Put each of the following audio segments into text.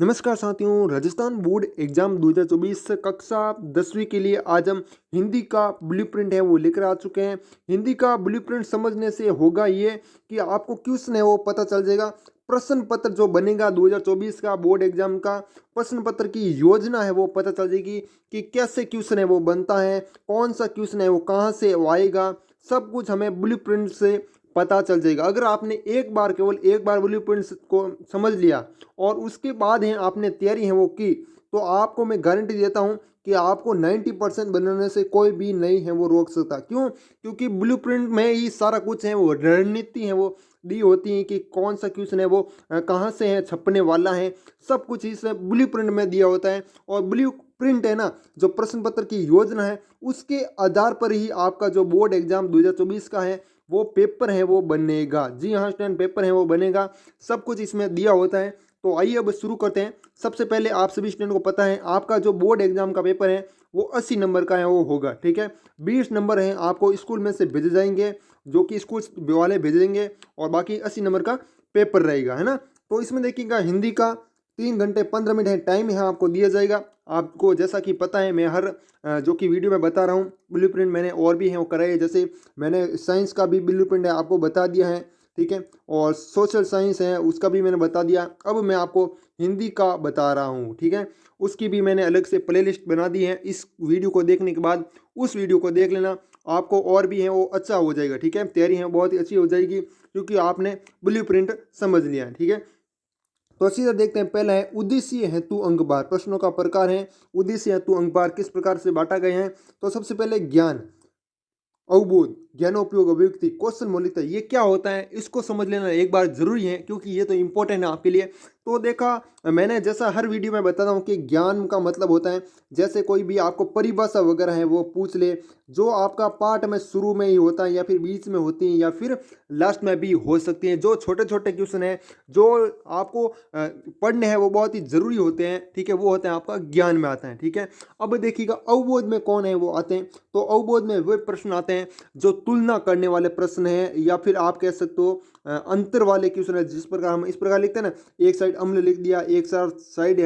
नमस्कार साथियों, Rajasthan board exam 2024 कक्षा 10वीं के लिए आज हम हिंदी का ब्लूप्रिंट है वो लेकर आ चुके हैं। हिंदी का ब्लूप्रिंट समझने से होगा ये कि आपको क्वेश्चन है वो पता चल जाएगा। प्रश्न पत्र जो बनेगा 2024 का बोर्ड एग्जाम का प्रश्न पत्र की योजना है वो पता चल जाएगी कि कैसे क्वेश्चन है वो बनता है, कौन सा क्वेश्चन है वो कहाँ से वो आएगा, सब कुछ हमें ब्लूप्रिंट से पता चल जाएगा। अगर आपने केवल एक बार ब्लूप्रिंट को समझ लिया और उसके बाद है आपने तैयारी है वो की, तो आपको मैं गारंटी देता हूँ कि आपको 90% बनाने से कोई भी नहीं है वो रोक सकता। क्यों? क्योंकि ब्लूप्रिंट में ही सारा कुछ है वो रणनीति है वो दी होती है कि कौन सा क्वेश्चन है वो कहाँ से है छपने वाला है, सब कुछ इस ब्लूप्रिंट में दिया होता है। और ब्लूप्रिंट है ना, जो प्रश्न पत्र की योजना है उसके आधार पर ही आपका जो बोर्ड एग्जाम 2024 का है वो पेपर है वो बनेगा। जी हाँ स्टूडेंट, पेपर है वो बनेगा, सब कुछ इसमें दिया होता है। तो आइए अब शुरू करते हैं। सबसे पहले आप सभी स्टूडेंट को पता है आपका जो बोर्ड एग्जाम का पेपर है वो 80 नंबर का है वो होगा, ठीक है। 20 नंबर है आपको स्कूल में से भेजे जाएंगे, जो कि स्कूल वाले भेजेंगे, और बाकी 80 नंबर का पेपर रहेगा, है ना। तो इसमें देखिएगा हिंदी का 3 घंटे 15 मिनट है टाइम यहाँ आपको दिया जाएगा। आपको जैसा कि पता है मैं हर जो कि वीडियो में बता रहा हूँ ब्लूप्रिंट मैंने और भी है वो कराए, जैसे मैंने साइंस का भी ब्लूप्रिंट है आपको बता दिया है, ठीक है। और सोशल साइंस है उसका भी मैंने बता दिया। अब मैं आपको हिंदी का बता रहा हूँ, ठीक है। उसकी भी मैंने अलग से प्लेलिस्ट बना दी है। इस वीडियो को देखने के बाद उस वीडियो को देख लेना, आपको और भी है वो अच्छा हो जाएगा, ठीक है। तैयारी है बहुत ही अच्छी हो जाएगी क्योंकि आपने ब्लूप्रिंट समझ लिया है, ठीक है। तो सीधा देखते हैं। पहला है उद्देश्य हेतु अंकबार। प्रश्नों का प्रकार है उद्देश्य हेतु अंकबार किस प्रकार से बांटा गए हैं। तो सबसे पहले ज्ञान, अवबोध, ज्ञानोपयोग, अभिव्यक्ति, क्वेश्चन मौलिकता, ये क्या होता है इसको समझ लेना एक बार जरूरी है क्योंकि ये तो इंपॉर्टेंट है आपके लिए। तो देखा मैंने जैसा हर वीडियो में बताता हूँ कि ज्ञान का मतलब होता है जैसे कोई भी आपको परिभाषा वगैरह है वो पूछ ले, जो आपका पाठ में शुरू में ही होता है या फिर बीच में होती है या फिर लास्ट में भी हो सकती है। जो छोटे छोटे क्वेश्चन है जो आपको पढ़ने हैं वो बहुत ही जरूरी होते हैं, ठीक है, वो होते हैं आपका ज्ञान में आते हैं, ठीक है। अब देखिएगा अवबोध में कौन है वो आते हैं। तो अवबोध में वे प्रश्न आते हैं जो तुलना करने वाले प्रश्न हैं, या फिर आप कह सकते हो अंतर वाले क्वेश्चन है। जिस प्रकार हम इस प्रकार लिखते हैं ना, एक साइड अम्ल लिख दिया, एक साइड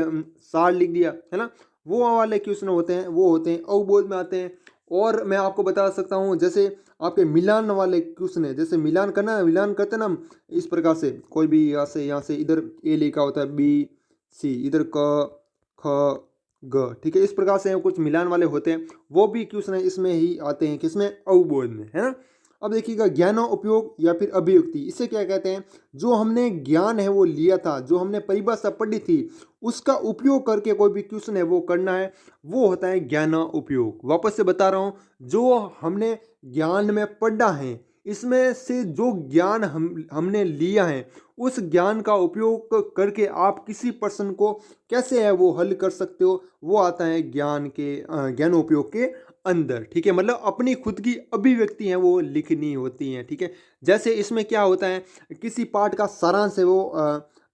सार लिख दिया, है ना, वो वाले क्वेश्चन होते हैं वो होते हैं अवबोध में आते हैं। और मैं आपको बता सकता हूँ जैसे आपके मिलान वाले क्वेश्चन है, जैसे मिलान करना, मिलान करते हैं ना हम इस प्रकार से, कोई भी यहाँ से इधर ए लिखा होता है बी सी, इधर क ख ग, ठीक है, इस प्रकार से कुछ मिलान वाले होते हैं, वो भी क्वेश्चन है इसमें ही आते हैं, किसमें, अवबोध में, है ना। अब देखिएगा ज्ञान उपयोग या फिर अभिव्यक्ति, इसे क्या कहते हैं। जो हमने ज्ञान है वो लिया था, जो हमने परिभाषा पढ़ी थी उसका उपयोग करके कोई भी क्वेश्चन है वो करना है, वो होता है ज्ञान उपयोग। वापस से बता रहा हूँ, जो हमने ज्ञान में पढ़ा है इसमें से जो ज्ञान हमने लिया है उस ज्ञान का उपयोग करके आप किसी प्रश्न को कैसे है वो हल कर सकते हो, वो आता है ज्ञान उपयोग के अंदर, ठीक है। मतलब अपनी खुद की अभिव्यक्ति है वो लिखनी होती है, ठीक है। जैसे इसमें क्या होता है, किसी पाठ का सारांश है वो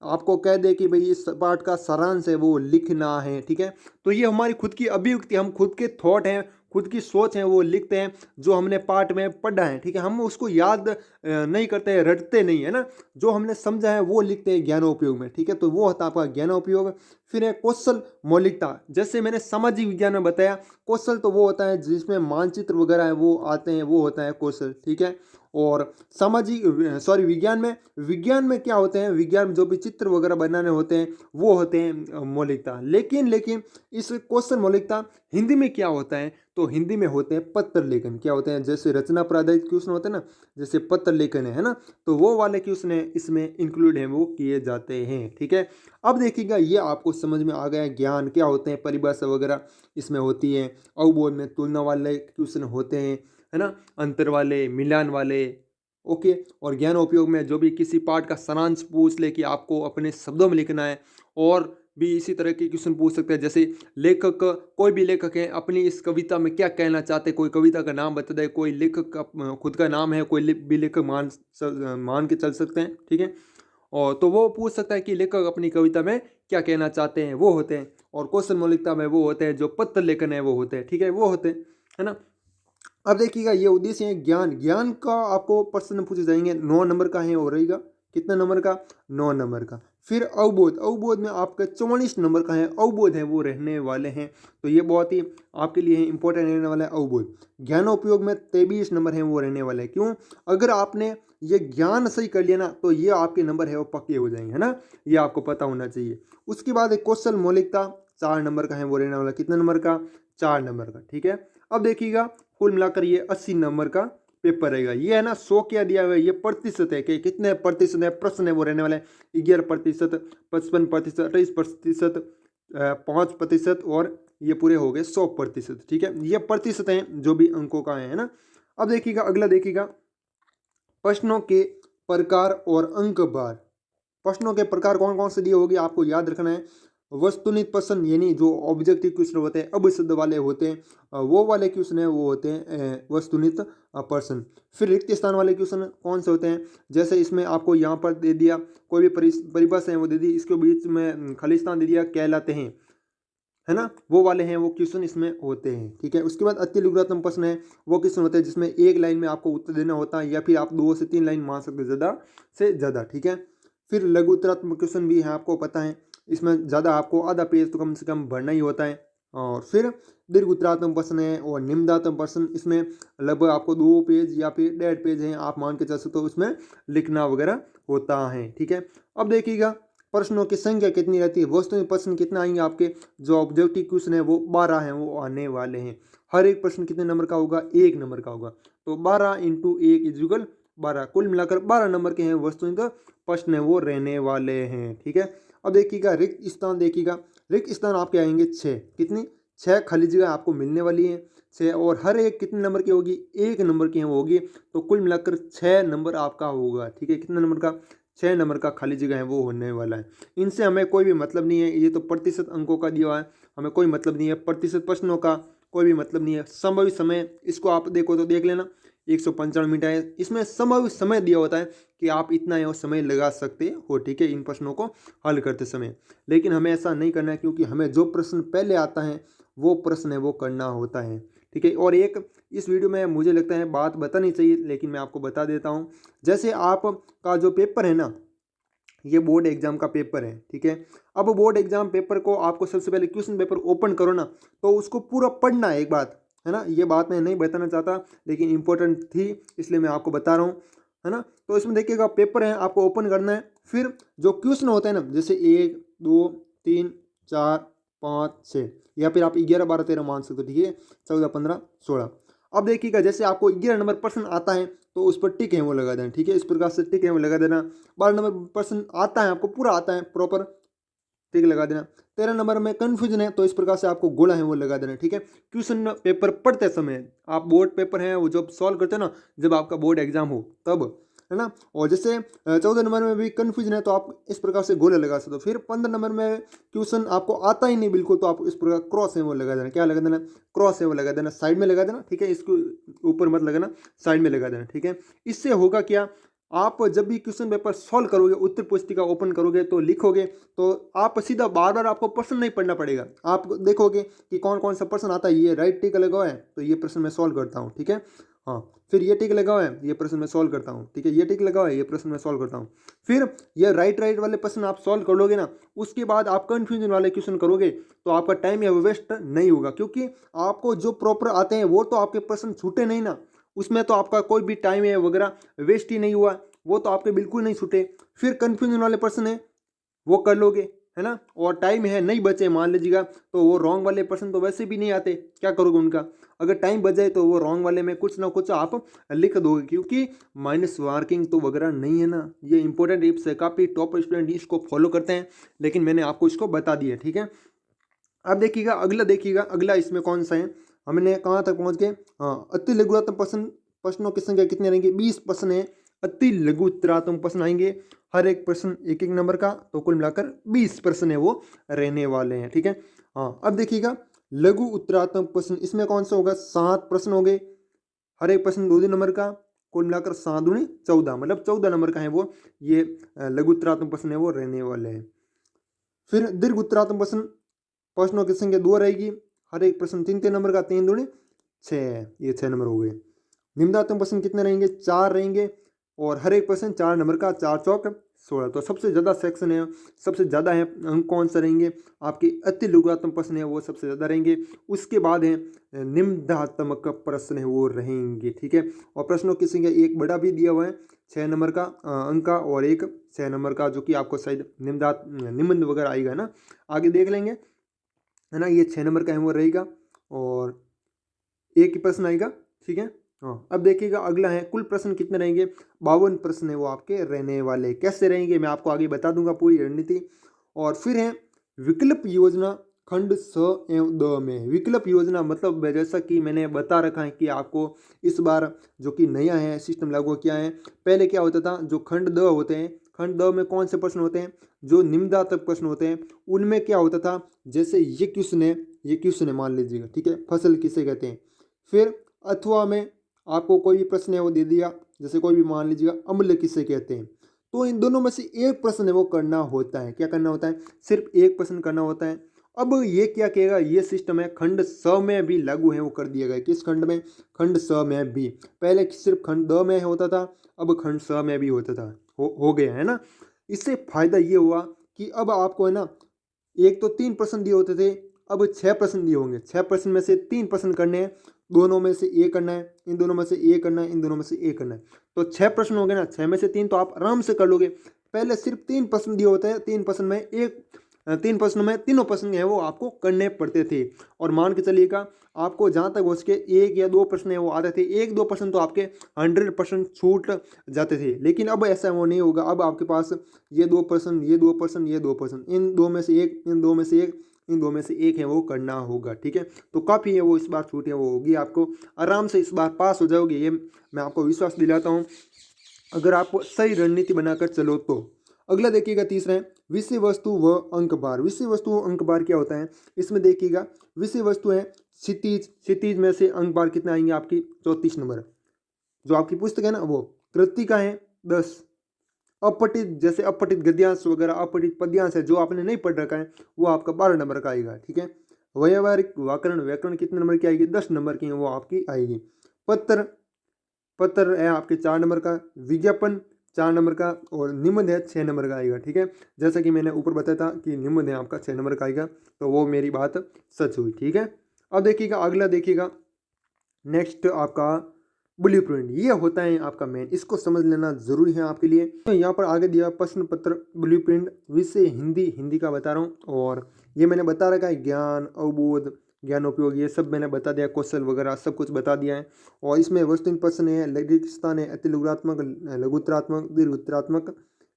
आपको कह दे कि भाई इस पाठ का सारांश है वो लिखना है, ठीक है। तो ये हमारी खुद की अभिव्यक्ति, हम खुद के थॉट हैं, खुद की सोच है वो लिखते हैं जो हमने पाठ में पढ़ा है, ठीक है। हम उसको याद नहीं करते हैं, रटते नहीं है ना, जो हमने समझा है वो लिखते हैं ज्ञानोपयोग में, ठीक है। तो वो होता है आपका ज्ञानोपयोग। फिर है कौशल मौलिकता, जैसे मैंने सामाजिक विज्ञान में बताया, कौशल तो वो होता है जिसमें मानचित्र वगैरह है वो आते हैं, वो होता है कौशल, ठीक है। और विज्ञान में क्या होते हैं, विज्ञान में जो भी चित्र वगैरह बनाने होते हैं वो होते हैं मौलिकता। लेकिन इस क्वेश्चन मौलिकता हिंदी में क्या होता है, तो हिंदी में होते हैं पत्र लेखन। क्या होते हैं, जैसे रचना पर आधारित क्वेश्चन होते हैं ना, जैसे पत्र लेखन है ना, तो वो वाले क्वेश्चन है इसमें इंक्लूड है वो किए जाते हैं, ठीक है। अब देखिएगा ये आपको समझ में आ गया ज्ञान क्या होते हैं, परिभाषा वगैरह इसमें होती है। अवबोध में तुलना वाले क्वेश्चन होते हैं, है ना, अंतर वाले, मिलान वाले, ओके। और ज्ञान उपयोग में जो भी किसी पाठ का सारांश पूछ ले कि आपको अपने शब्दों में लिखना है, और भी इसी तरह के क्वेश्चन पूछ सकते हैं। जैसे लेखक, कोई भी लेखक है अपनी इस कविता में क्या कहना चाहते हैं, कोई कविता का नाम बता दे, कोई लेखक का खुद का नाम है, कोई भी लेखक मान के चल सकते हैं, ठीक है। और तो वो पूछ सकता है कि लेखक अपनी कविता में क्या कहना चाहते हैं, वो होते हैं। और क्वेश्चन मौलिकता में वो होते हैं जो पत्र लेखन है वो होते हैं, ठीक है, वो होते हैं, है ना। अब देखिएगा ये उद्देश्य है ज्ञान का आपको प्रश्न पूछे जाएंगे, 9 नंबर का है, हो रहेगा कितने नंबर का, 9 नंबर का। फिर अवबोध, अवबोध में आपका 44 नंबर का है, अवबोध है वो रहने वाले हैं। तो ये बहुत ही आपके लिए इंपॉर्टेंट रहने वाला है अवबोध। ज्ञानोपयोग में 23 नंबर हैं वो रहने वाले हैं। क्यों? अगर आपने ये ज्ञान सही कर लिया ना तो ये आपके नंबर है वो पक्के हो जाएंगे, है ना, ये आपको पता होना चाहिए। उसके बाद एक कौशल मौलिकता 4 नंबर का है वो रहने वाला, कितने नंबर का? 4 नंबर का, ठीक है। अब देखिएगा कुल मिलाकर ये 80 नंबर का पेपर रहेगा। ये है ना 100 क्या दिया हुआ है, ये प्रतिशत है कि कितने प्रतिशत है, प्रश्न है वो रहने वाला है 11%, 55%, 28%, 5% और ये पूरे हो गए 100%, ठीक है। ये प्रतिशत हैं जो भी अंकों का है ना। अब देखिएगा अगला, देखिएगा प्रश्नों के प्रकार और अंक भार। प्रश्नों के प्रकार कौन कौन से दिए होंगे आपको याद रखना है। वस्तुनिष्ठ प्रश्न यानी जो ऑब्जेक्टिव क्वेश्चन होते हैं, अब शब्द वाले होते हैं, वो वाले क्वेश्चन है वो होते हैं वस्तुनिष्ठ प्रश्न। फिर रिक्त स्थान वाले क्वेश्चन कौन से होते हैं, जैसे इसमें आपको यहाँ पर दे दिया कोई भी परिभाषा है वो दे दी, इसके बीच में खाली स्थान दे दिया, कहलाते हैं, है ना, वो वाले हैं वो क्वेश्चन इसमें होते हैं, ठीक है। उसके बाद अति लघुत्तम प्रश्न है वो क्वेश्चन होते हैं जिसमें एक लाइन में आपको उत्तर देना होता है या फिर आप 2 से 3 लाइन मान सकते हैं ज़्यादा से ज़्यादा, ठीक है। फिर लघु उत्तरात्मक क्वेश्चन भी है, आपको पता है इसमें ज़्यादा आपको आधा पेज तो कम से कम भरना ही होता है। और फिर दीर्घ उत्तरात्मक प्रश्न है और निम्नात्मक प्रश्न, इसमें लगभग आपको 2 पेज या फिर 1.5 पेज हैं आप मान के चल सकते हो, उसमें लिखना वगैरह होता है, ठीक है। अब देखिएगा प्रश्नों की संख्या कितनी रहती है, वस्तु प्रश्न कितना आएंगे आपके, जो ऑब्जेक्टिव क्वेश्चन है वो 12 हैं वो आने वाले हैं। हर एक प्रश्न कितने नंबर का होगा, 1 नंबर का होगा, तो 12 × 1 = 12, कुल मिलाकर 12 नंबर के हैं वस्तुनिष्ठ प्रश्न है वो रहने वाले हैं, ठीक है। अब देखिएगा रिक्त स्थान, देखिएगा रिक्त स्थान आपके आएंगे 6, कितनी, 6 खाली जगह आपको मिलने वाली है 6, और हर एक कितने नंबर की होगी, 1 नंबर की वो होगी, तो कुल मिलाकर 6 नंबर आपका होगा, ठीक है। कितने नंबर का, 6 नंबर का खाली जगह है वो होने वाला है। इनसे हमें कोई भी मतलब नहीं है, ये तो प्रतिशत अंकों का दिया हुआ है, हमें कोई मतलब नहीं है, प्रतिशत प्रश्नों का कोई भी मतलब नहीं है। संभावित समय, इसको आप देखो तो देख लेना 195 मिनट है, इसमें संभावित समय दिया होता है कि आप इतना है समय लगा सकते हो, ठीक है, इन प्रश्नों को हल करते समय। लेकिन हमें ऐसा नहीं करना है क्योंकि हमें जो प्रश्न पहले आता है वो प्रश्न है वो करना होता है, ठीक है। और एक इस वीडियो में मुझे लगता है बात बतानी चाहिए लेकिन मैं आपको बता देता हूँ। जैसे आपका जो पेपर है ना, ये बोर्ड एग्जाम का पेपर है, ठीक है। अब बोर्ड एग्जाम पेपर को आपको सबसे पहले क्वेश्चन पेपर ओपन करो ना, तो उसको पूरा पढ़ना है एक बात, है ना। ये बात मैं नहीं बताना चाहता लेकिन इंपॉर्टेंट थी इसलिए मैं आपको बता रहा हूँ, है ना। तो इसमें देखिएगा पेपर है आपको ओपन करना है, फिर जो क्वेश्चन होते हैं ना, जैसे 1 2 3 4 5 6 या फिर आप 11 12 13 मान सकते हो, ठीक है, 14 15 16। अब देखिएगा जैसे आपको 11 नंबर प्रश्न आता है तो उस पर टिक है वो लगा देना, ठीक है, इस प्रकार से टिक है वो लगा देना। 12 नंबर प्रश्न आता है आपको पूरा आता है प्रॉपर, टिक लगा देना। 13 नंबर में कन्फ्यूजन है तो इस प्रकार से आपको गोला है वो लगा देना, ठीक है। क्वेश्चन पेपर पढ़ते समय, आप बोर्ड पेपर है वो जब सॉल्व करते हैं ना, जब आपका बोर्ड एग्जाम हो तब, है ना। और जैसे 14 नंबर में भी कन्फ्यूजन है तो आप इस प्रकार से गोला लगा सकते हो। फिर 15 नंबर में क्वेश्चन आपको आता ही नहीं बिल्कुल तो आप इस प्रकार क्रॉस है वो लगा देना, क्या लगा देना, क्रॉस है वो लगा देना, साइड में लगा देना, ठीक है, इसको ऊपर मत लगाना, साइड में लगा देना, ठीक है। इससे होगा क्या, आप जब भी क्वेश्चन पेपर सॉल्व करोगे, उत्तर पुस्तिका ओपन करोगे तो लिखोगे, तो आप सीधा बार बार आपको प्रश्न नहीं पढ़ना पड़ेगा। आप देखोगे कि कौन कौन सा प्रश्न आता है, ये राइट टिक लगा हुआ है तो ये प्रश्न मैं सॉल्व करता हूँ, ठीक है। हाँ, फिर ये टिक लगा हुआ है ये प्रश्न मैं सॉल्व करता हूँ, ठीक है, ये टिक लगा हुआ है ये प्रश्न मैं सॉल्व करता हूँ। फिर ये राइट वाले प्रश्न आप सॉल्व कर लोगे ना, उसके बाद आप कन्फ्यूजन वाले क्वेश्चन करोगे तो आपका टाइम या वेस्ट नहीं होगा, क्योंकि आपको जो प्रॉपर आते हैं वो तो आपके प्रश्न छूटे नहीं ना, उसमें तो आपका कोई भी टाइम है वगैरह वेस्ट ही नहीं हुआ, वो तो आपके बिल्कुल नहीं छूटे। फिर कन्फ्यूजन वाले प्रश्न है वो कर लोगे, है ना, और टाइम है नहीं बचे मान लीजिएगा तो वो रॉन्ग वाले प्रश्न तो वैसे भी नहीं आते, क्या करोगे उनका, अगर टाइम बच जाए तो वो रॉन्ग वाले में कुछ ना कुछ आप लिख दोगे, क्योंकि माइनस मार्किंग तो वगैरह नहीं है ना। ये इंपॉर्टेंट टिप्स है, काफ़ी टॉप स्टूडेंट इसको फॉलो करते हैं लेकिन मैंने आपको इसको बता दिया, ठीक है। अब देखिएगा अगला, देखिएगा अगला इसमें कौन सा है, हमने कहाँ तक पहुँच गए, हाँ, अति लघुत्तम प्रश्न, प्रश्नों की संख्या कितने रहेंगे, 20 प्रश्न है, अति लघु उत्तरात्मक प्रश्न आएंगे, हर एक प्रश्न 1 1 नंबर का, तो कुल मिलाकर 20 प्रश्न है वो रहने वाले हैं, ठीक है। हाँ, अब देखिएगा लघु उत्तरात्मक प्रश्न, इसमें कौन सा होगा, 7 प्रश्न हो गए, हर एक प्रश्न 2 2 नंबर का, कुल मिलाकर 7 दूनी 14, मतलब 14 नंबर का है वो, ये लघु उत्तरात्मक प्रश्न है वो रहने वाले हैं। फिर दीर्घ उत्तरात्मक प्रश्न, प्रश्नों की संख्या 2 रहेगी, हर एक प्रश्न 3 3 नंबर का, 3 दूनी 6, ये 6 नंबर हो गए। निम्नात्मक प्रश्न कितने रहेंगे, 4 रहेंगे और हर एक प्रश्न 4 नंबर का, 4 चौक 16। तो सबसे ज़्यादा सेक्शन है, सबसे ज़्यादा है अंक कौन सा रहेंगे, आपके अति लघुत्तम प्रश्न है वो सबसे ज़्यादा रहेंगे। उसके बाद है निम्नात्मक प्रश्न है वो रहेंगे, ठीक है। और प्रश्नों की संख्या एक बड़ा भी दिया हुआ है 6 नंबर का अंक का, और एक 6 नंबर का जो कि आपको शायद निम्न वगैरह आएगा ना, आगे देख लेंगे, है ना। ये 6 नंबर का है वो रहेगा, और एक ही प्रश्न आएगा, ठीक है। हाँ, अब देखिएगा अगला है कुल प्रश्न कितने रहेंगे, 52 प्रश्न है वो आपके रहने वाले। कैसे रहेंगे मैं आपको आगे बता दूंगा पूरी रणनीति। और फिर है विकल्प योजना खंड 6 एवं 2 में। विकल्प योजना मतलब जैसा कि मैंने बता रखा है कि आपको इस बार जो कि नया है सिस्टम लागू किया है। पहले क्या होता था, जो खंड 2 होते हैं, खंड 2 में कौन से प्रश्न होते हैं, जो निम्नदातक प्रश्न होते हैं, उनमें क्या होता था, जैसे ये क्वेश्चन है मान लीजिएगा, ठीक है, फसल किसे कहते हैं। फिर अथवा में आपको कोई भी प्रश्न है वो दे दिया, जैसे कोई भी मान लीजिएगा अम्ल किसे कहते हैं। तो इन दोनों में से एक प्रश्न है वो करना होता है। क्या करना होता है, सिर्फ एक प्रश्न करना होता है। अब ये क्या कहेगा, ये सिस्टम है खंड 6 में भी लागू है, वो कर दिया गया। किस खंड में, खंड 6 में भी। पहले सिर्फ खंड 2 में होता था, अब खंड 6 में भी होता था, हो गया है ना। इससे फायदा ये हुआ कि अब आपको है ना, एक तो 3 प्रश्न दिए होते थे, अब 6 प्रश्न दिए होंगे। 6 प्रश्न में से 3 प्रश्न करने हैं, दोनों में से एक करना है, इन दोनों में से एक करना है, इन दोनों में से एक करना है। तो 6 प्रश्न हो गए ना, 6 में से 3 तो आप आराम से कर लोगे। पहले सिर्फ 3 प्रश्न दिए होते हैं, 3 प्रश्न में तीन प्रश्नों में तीनों प्रश्न है वो आपको करने पड़ते थे। और मान के चलिएगा आपको जहाँ तक हो सके 1 या 2 प्रश्न है वो आते थे, 1-2 प्रश्न तो आपके 100% छूट जाते थे। लेकिन अब ऐसा वो नहीं होगा। अब आपके पास ये 2 प्रश्न, ये 2 प्रश्न, ये 2 प्रश्न, इन दो में से एक, इन दो में से एक, इन दो में से एक है वो करना होगा, ठीक है। तो काफ़ी है वो इस बार छूट है वो होगी, आपको आराम से इस बार पास हो जाओगे, ये मैं आपको विश्वास दिलाता हूँ, अगर आप सही रणनीति बनाकर चलो तो। अगला देखिएगा तीसरा है विषय वस्तु व अंक बार। विषय वस्तु व अंक बार क्या होता है, इसमें देखिएगा विषय वस्तु है क्षितिज, क्षितिज में से अंक बार कितने आएंगे आपकी 34 नंबर, जो आपकी पुस्तक है ना वो। कृतिका है 10, अपठित जैसे अपठित गद्यांश वगैरह, अपठित पद्यांश है जो आपने नहीं पढ़ रखा है, वो आपका 12 नंबर का आएगा, ठीक है। व्यावहारिक व्याकरण, व्याकरण कितने नंबर की आएगी, 10 नंबर की है वो आपकी आएगी। पत्र, पत्र है आपके 4 नंबर का। विज्ञापन 4 नंबर का, और निबंध है 6 नंबर का आएगा, ठीक है। जैसा कि मैंने ऊपर बताया था कि निबंध है आपका 6 नंबर का आएगा, तो वो मेरी बात सच हुई, ठीक है। अब देखिएगा अगला, देखिएगा नेक्स्ट आपका ब्लूप्रिंट। ये होता है आपका मेन, इसको समझ लेना जरूरी है आपके लिए। तो यहाँ पर आगे दिया प्रश्न पत्र ब्लूप्रिंट, विषय हिंदी, हिंदी का बता रहा हूँ। और ये मैंने बता रखा है ज्ञान, अवबोध, ज्ञान उपयोग, ये सब मैंने बता दिया, कौशल वगैरह सब कुछ बता दिया है। और इसमें वस्तुनिष्ठ प्रश्न है, लैंगिक स्थान है, अति लघुत्तरात्मक, लघुत्तरात्मक, दीर्घोत्तरात्मक,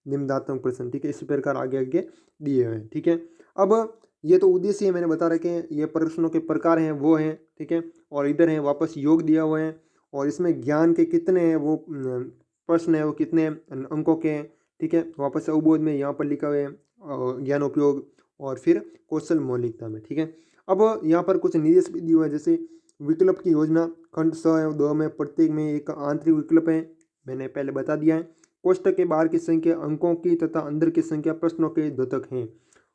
निम्नात्मक प्रश्न, ठीक है। इसी प्रकार आगे आगे दिए हुए हैं, ठीक है। अब ये तो उद्देश्य मैंने बता रखे हैं, ये प्रश्नों के प्रकार हैं वो हैं, ठीक है। और इधर है वापस योग दिया हुआ है, और इसमें ज्ञान के कितने हैं वो प्रश्न है वो कितने अंकों के हैं, ठीक है। वापस अवबोध में यहाँ पर लिखा हुआ है ज्ञान उपयोग, और फिर कौशल मौलिकता में, ठीक है। अब यहाँ पर कुछ निर्देश भी दिए हुए हैं, जैसे विकल्प की योजना खंड 6 एवं 2 में प्रत्येक में एक आंतरिक विकल्प है, मैंने पहले बता दिया है। कोष्टक के बाहर की संख्या अंकों की तथा अंदर की संख्या प्रश्नों के द्योतक हैं।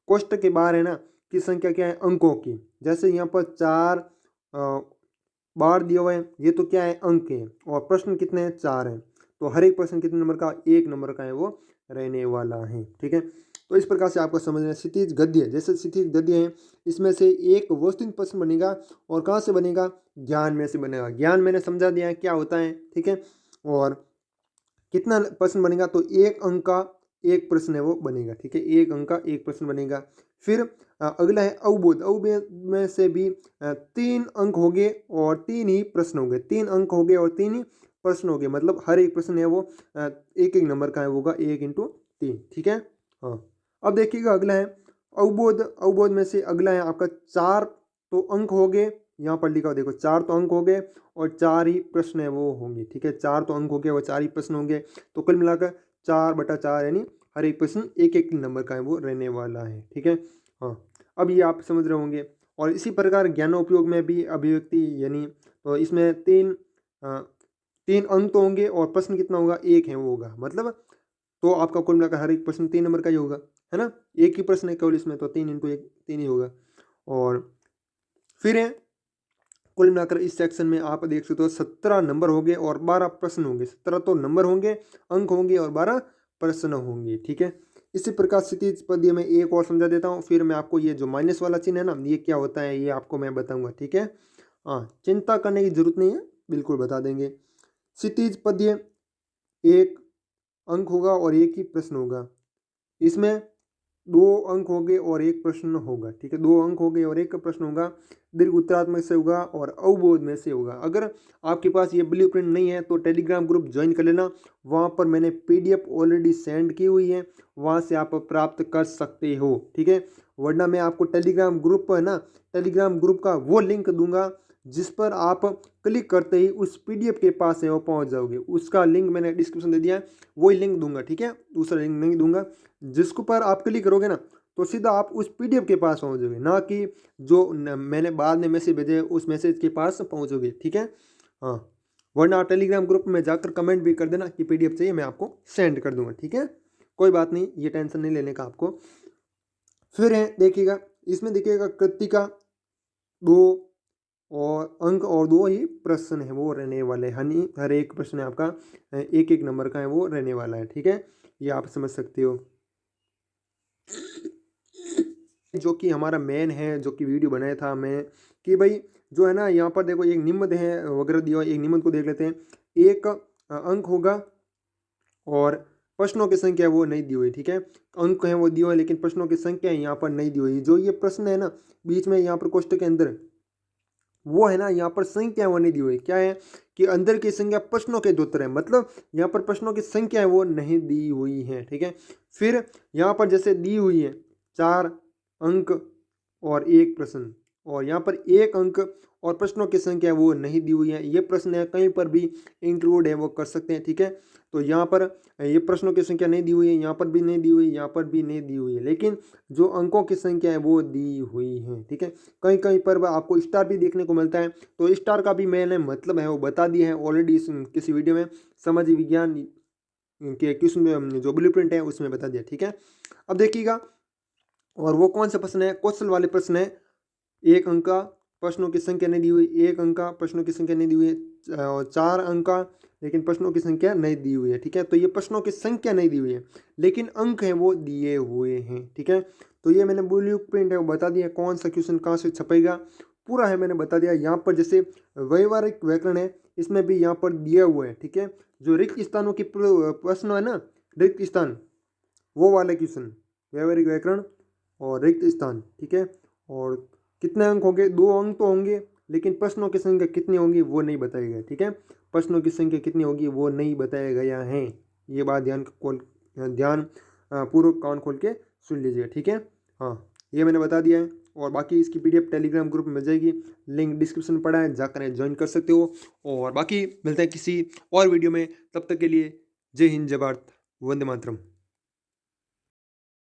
कोष्टक के बाहर है ना की संख्या क्या है, अंकों की। जैसे यहाँ पर 4 बार दिया हुआ है, ये तो क्या है, अंक है। और प्रश्न कितने हैं, 4 हैं। तो हर एक प्रश्न कितने नंबर का, 1 नंबर का है वो रहने वाला है, ठीक है। तो इस प्रकार से आपको समझना है। क्षितिज गद्य, जैसे क्षितिज गद्य है, इसमें से एक वस्तुनिष्ठ प्रश्न बनेगा, और कहाँ से बनेगा, ज्ञान में से बनेगा। ज्ञान मैंने समझा दिया है क्या होता है, ठीक है। और कितना प्रश्न बनेगा, तो 1 अंक का 1 प्रश्न है वो बनेगा, ठीक है। 1 अंक का 1 प्रश्न बनेगा। फिर अगला है अवबोध। अवबोध में से भी 3 अंक हो गए और 3 ही प्रश्न हो गए, 3 अंक हो गए और 3 ही प्रश्न हो गए, मतलब हर एक प्रश्न है वो 1-1 नंबर का है, होगा 1×3, ठीक है। हाँ, अब देखिएगा अगला है अवबोध। अवबोध में से अगला है आपका 4 तो अंक हो गए, यहाँ पर लिखा हो देखो, 4 तो अंक हो गए और 4 ही प्रश्न है वो होंगे, ठीक है। 4 तो अंक हो गए और 4 ही प्रश्न होंगे, तो कुल मिलाकर 4/4 यानी हर एक प्रश्न 1-1 नंबर का है वो रहने वाला है, ठीक है। हाँ, अब ये आप समझ रहे होंगे। और इसी प्रकार ज्ञानोपयोग में भी अभिव्यक्ति, यानी तो इसमें 3 अंक तो होंगे और प्रश्न कितना होगा, 1 है वो होगा, मतलब तो आपका कुल मिलाकर हर एक प्रश्न 3 नंबर का ही होगा, है ना। एक ही प्रश्न है केवल इसमें, तो 3×1 3 ही होगा। और फिर है कुल मिलाकर इस सेक्शन में आप देख सकते हो 17 नंबर होंगे और 12 प्रश्न होंगे। 17 तो नंबर होंगे, अंक होंगे, और 12 प्रश्न होंगे। ठीक है, इसी प्रकार क्षितिज पद्य में एक और समझा देता हूँ, फिर मैं आपको ये जो माइनस वाला चिन्ह है ना, ये क्या होता है ये आपको मैं बताऊंगा। ठीक है, हाँ, चिंता करने की जरूरत नहीं है, बिल्कुल बता देंगे। क्षितिज पद्य एक अंक होगा और एक ही प्रश्न होगा, इसमें 2 अंक होंगे और एक प्रश्न होगा। ठीक है, 2 अंक होंगे और एक प्रश्न होगा, दीर्घ उत्तरात्मक से होगा और अवबोध में से होगा। अगर आपके पास ये ब्लूप्रिंट नहीं है तो टेलीग्राम ग्रुप ज्वाइन कर लेना, वहाँ पर मैंने PDF ऑलरेडी सेंड की हुई है, वहाँ से आप प्राप्त कर सकते हो। ठीक है, वरना मैं आपको टेलीग्राम ग्रुप है ना, टेलीग्राम ग्रुप का वो लिंक दूंगा जिस पर आप क्लिक करते ही उस PDF के पास है वो पहुँच जाओगे। उसका लिंक मैंने डिस्क्रिप्शन दे दिया है, वही लिंक दूंगा। ठीक है, दूसरा लिंक नहीं दूंगा। जिसको पर आप क्लिक करोगे ना तो सीधा आप उस PDF के पास पहुंचोगे, ना कि जो मैंने बाद में मैसेज भेजे उस मैसेज के पास पहुंचोगे। ठीक है, हाँ, वरना आप टेलीग्राम ग्रुप में जाकर कमेंट भी कर देना कि PDF चाहिए, मैं आपको सेंड कर दूंगा। ठीक है, कोई बात नहीं, ये टेंशन नहीं लेने का आपको। फिर है देखिएगा, इसमें देखिएगा कृतिका 2 और अंक और 2 ही प्रश्न है वो रहने वाले हैं, यानी हर एक प्रश्न है आपका 1-1 नंबर का है वो रहने वाला है। ठीक है, ये आप समझ सकते हो। जो कि हमारा मेन है, जो कि वीडियो बनाया था मैं, कि भाई जो है ना यहाँ पर देखो एक निम्न है वगैरह दिया हुआ, एक निम्न को देख लेते हैं। एक अंक होगा और प्रश्नों की संख्या वो नहीं दी हुई। ठीक है, अंक है वो दिए हुए लेकिन प्रश्नों की संख्या यहाँ पर नहीं दी हुई। जो ये प्रश्न है ना बीच में यहाँ पर कोष्टक के अंदर, वो है ना यहाँ पर संख्या वो नहीं दी हुई। क्या है कि अंदर की संख्या प्रश्नों के जो उत्तर है, मतलब यहाँ पर प्रश्नों की संख्या है वो नहीं दी हुई है। ठीक है, फिर यहाँ पर जैसे दी हुई है 4 अंक और 1 प्रश्न, और यहाँ पर 1 अंक और प्रश्नों की संख्या वो नहीं दी हुई है। ये प्रश्न है कहीं पर भी इंक्लूड है वो कर सकते हैं। ठीक है, तो यहाँ पर ये प्रश्नों की संख्या नहीं दी हुई है, यहाँ पर भी नहीं दी हुई, यहाँ पर भी नहीं दी हुई है, लेकिन जो अंकों की संख्या है वो दी हुई है। ठीक है, कहीं कहीं पर आपको स्टार भी देखने को मिलता है, तो स्टार का भी मैंने मतलब है वो बता दिया है ऑलरेडी किसी वीडियो में, समाज विज्ञान के क्वेश्चन जो ब्लूप्रिंट है उसमें बता दिया। ठीक है, अब देखिएगा, और वो कौन सा प्रश्न है, क्वेश्चन वाले प्रश्न है। 1 अंक का प्रश्नों की संख्या नहीं दी हुई, 1 अंक का प्रश्नों की संख्या नहीं दी हुई है, और 4 अंक का लेकिन प्रश्नों की संख्या नहीं दी हुई है। ठीक है, तो ये प्रश्नों की संख्या नहीं दी हुई है लेकिन अंक है वो दिए हुए हैं। ठीक है, तो ये मैंने ब्लूप्रिंट है वो बता दिया, कौन सा क्वेश्चन कहाँ से छपेगा पूरा है मैंने बता दिया। यहाँ पर जैसे व्यवहारिक व्याकरण है, इसमें भी यहाँ पर दिया हुआ है। ठीक है, जो रिक्त स्थानों की प्रश्न है ना, रिक्त स्थान वो वाले क्वेश्चन, व्यवहारिक व्याकरण और रिक्त स्थान। ठीक है, और कितने अंक होंगे, 2 अंक तो होंगे लेकिन प्रश्नों की संख्या कितनी होंगी वो नहीं बताया गया। ठीक है, प्रश्नों की संख्या कितनी होगी वो नहीं बताया गया है, ये बात ध्यान पूर्वक कान खोल के सुन लीजिएगा। ठीक है, हाँ, ये मैंने बता दिया है, और बाकी इसकी PDF टेलीग्राम ग्रुप में मिल जाएगी, लिंक डिस्क्रिप्शन में पड़ा है, जाकर ज्वाइन कर सकते हो। और बाकी मिलते हैं किसी और वीडियो में, तब तक के लिए जय हिंद, जय भारत, वंदे मातरम।